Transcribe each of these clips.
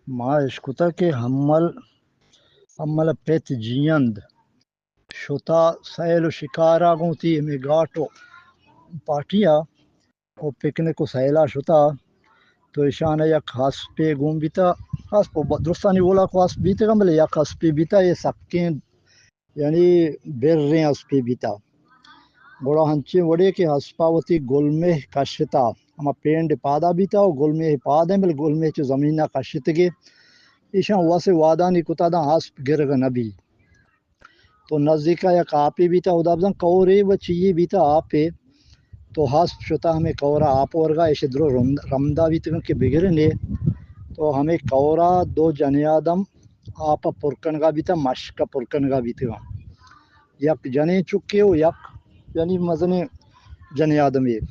ما اشkuta ke hammala pet jiyand شتا سیل و شکارا گوتی میں گاٹو پارٹیا او پکنک و سیلا شتا تو ایشان یک ہسپے گوم بیتا ہسپ درستانی بولا کو ہسپ بیتے گا بلے یک ہسپے بیتا یہ سکیں یعنی بیر رہیں ہسپے بیتا گوڑا ہنچے وڑے کہ ہسپاوتی گلمے کشتا اما پینڈ پادا بیتا و گلمے پادیں بل گلمے چو زمینہ کشتگے ایشان واسے وادانی کتا دا ہسپ گرگ نبی تو نزدیکا یک آپے بیتا خدا بزن کورے و چیئے بیتا آپے تو ہسپ شتا ہمیں کورا آپ ورگا ایشے درو رمدہ بیتا کہ بگرنے تو ہمیں کورا دو جنی آدم آپا پرکنگا بیتا مشکا پرکنگا بیتا یک جنے چکے ہو یک یعنی مزنے جنی آدم ایک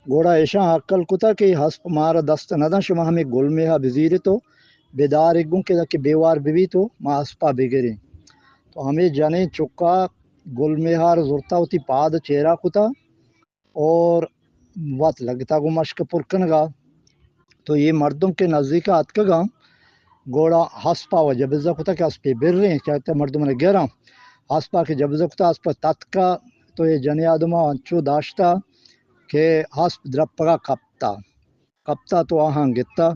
گوڑا ایشان عقل کتا کہ ہسپ مارا دست ندن شما ہمیں گل میں ہا بزیرے تو بیدار ایک گن کہ بیوار بھی تو ما ہسپا بگریں تو ہمیں جنے چکا گل مہار زورتا ہوتی پاد چہرہ کتا اور وات لگتا گو مشک پرکن گا تو یہ مردم کے نزدیک اتک گا گوڑا ہسپا و جبزہ کتا کہ ہسپے بر رہے ہیں چاہتا مردم نے گرا ہسپا کے جبزہ کتا ہسپا تتکا تو یہ جنے آدمہ انچو داشتا کہ ہسپ درپگا کپتا تو آہاں گتا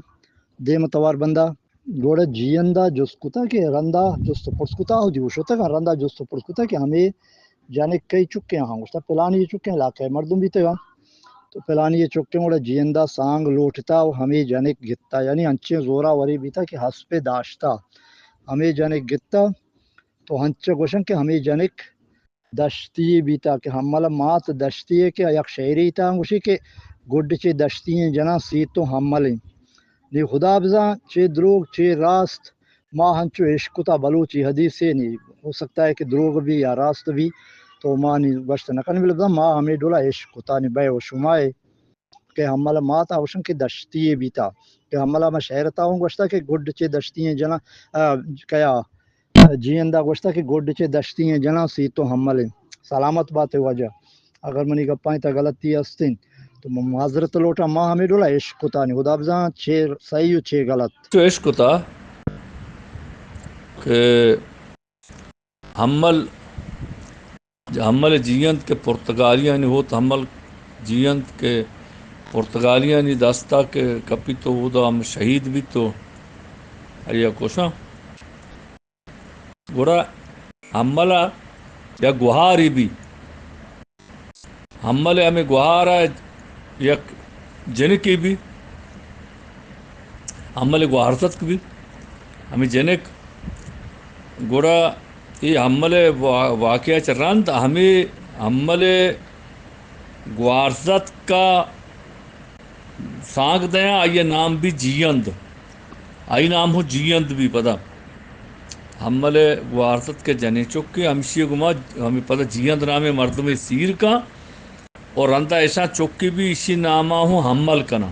دے متوار بندہ گوڑا جیندہ جس کتا کہ رندہ جس پرس کتا ہو دیوش ہوتا کہ رندہ جس پرس کتا کہ ہمیں جانے کئی چکے ہاں اس پلانی یہ چکے علاقہ مردم بھی تھا تو پلانی یہ چکے موڑا جیندہ سانگ لوٹتا و ہمیں جانے گتا یعنی انچے زورا وری بھی تھا کہ ہس پہ داشتا ہمیں جانے گتا تو ہنچے گوشن کہ ہمیں جانک دشتی بھی تھا کہ ہمالا مات دشتی ہے کہ یک شہری تھا گوشی کہ گڈ چے دشتی ہیں جنا سی تو ہمالیں نی خدا بزا چے دروگ چے راست ماں ہنچو عشقتا بلوچی حدیث سے نہیں ہو سکتا ہے کہ دروگ بھی یا راست بھی تو ماں نہیں گوشت نکن بھی لگتا ماں ہمیں ڈولا عشقتا نہیں بے و شمائے کہ ہمالا ماں تا ہوشن کہ دشتی بھی تھا کہ ہمالا میں شہر تا ہوں گوشتا کہ گڈ چے دشتی ہیں جنا کیا جیندہ گوشتا کہ گڈ چے دشتی ہیں جنا سی تو ہمالیں سلامت بات ہے وجہ اگر منی گپائیں تا غلطی ہستیں تو معذرت لوٹا ماں ہمیں ڈولا عشق ہوتا نہیں خدا بزاں چھ صحیح و چھ غلط تو عشق ہوتا کہ حمل جیند کے پرتگالیاں نے ہوت حمل جیند کے پرتگالیاں نے دستا کہ کپی تو وہ دا ہم شہید بھی تو یا کوشاں گوڑا حملہ یا گوہاری بھی حمل ہمیں گوہارا یک جنکی بھی حمل گوہارتت بھی ہمیں جنک گوڑا یہ حمل واقعہ چرانت ہمیں حمل گوارزت کا سانگ دیا آئیے نام بھی جیند آئی نام ہو جیند بھی پتا حمل گوارزت کے جنے چکے ہمشی گما ہمیں پتا جیند نام ہے مردم سیر کا اور رندہ ایسا چکی بھی اسی نامہ ہوں حمل کنا